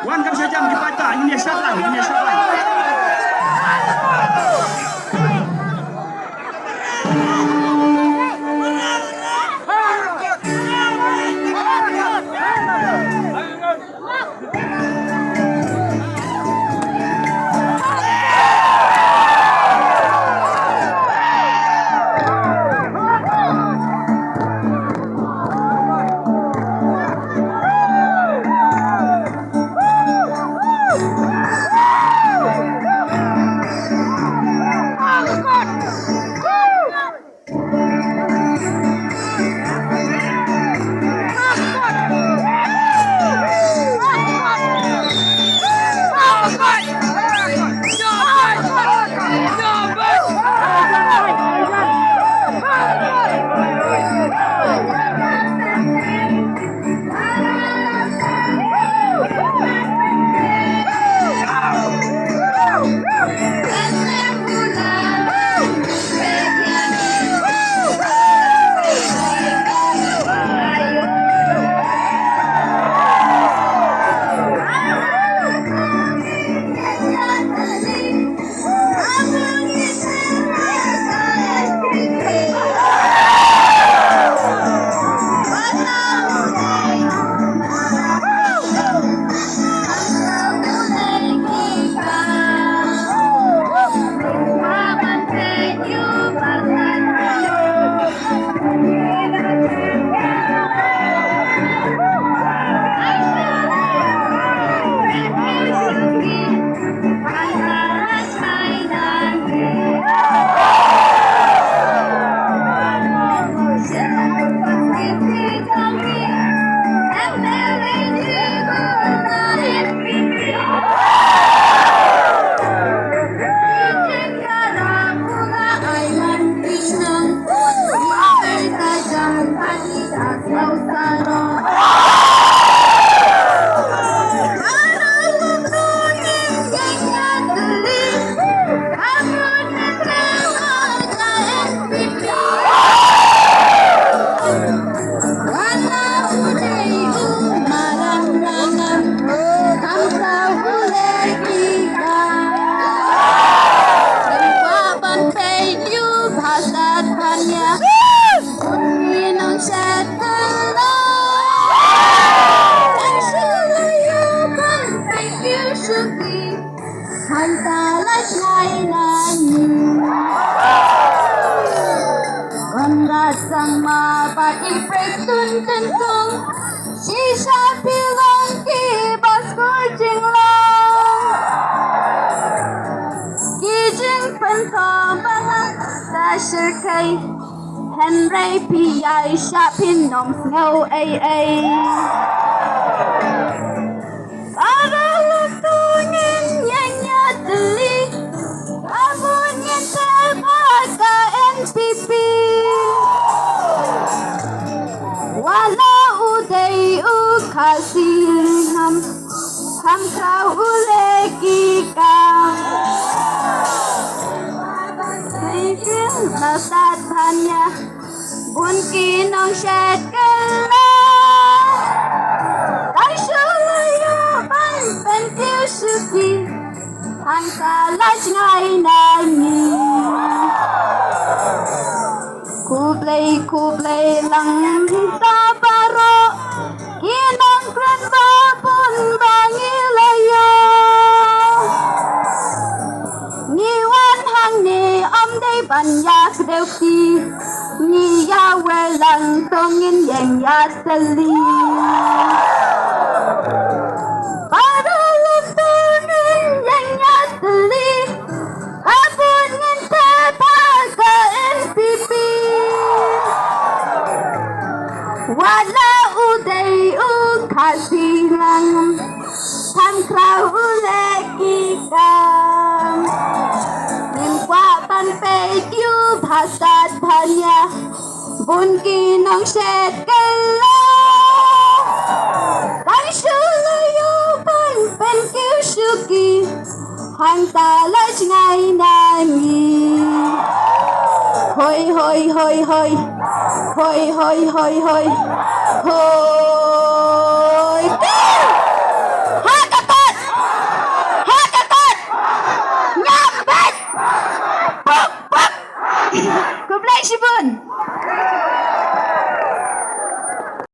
Wan Kam Sejam dibaca Indonesia Selatan. Sang mapati pretun tentung sisa bilang kibas kucing long kijing pentombangan dasar kai Henry P.I. Shapin nong snow ay para lutungin nyanya teli abun nyetel baka NPP wala uday ukasiham hamka uleki kam lasat hanya bunki nong syekela taisulayo ban pentiu suki hangkalas ngay nani kublay lang kita baro kinang kran babon bangilayo niwan hang ni omday banyak deuti ni yawe lang tongin yang yasali para lutungin yang yasali abun ngente paga NPP wala uday ukasilang Tham ule ikam Nim pan pe kyu bhasat bhanya Bun ki nong shet kala Pan shulu yu pan pen kyu shuki Hang talaj ngay nangi Hoi hoi hoi hoi Hoi hoi hoi hoi Hoi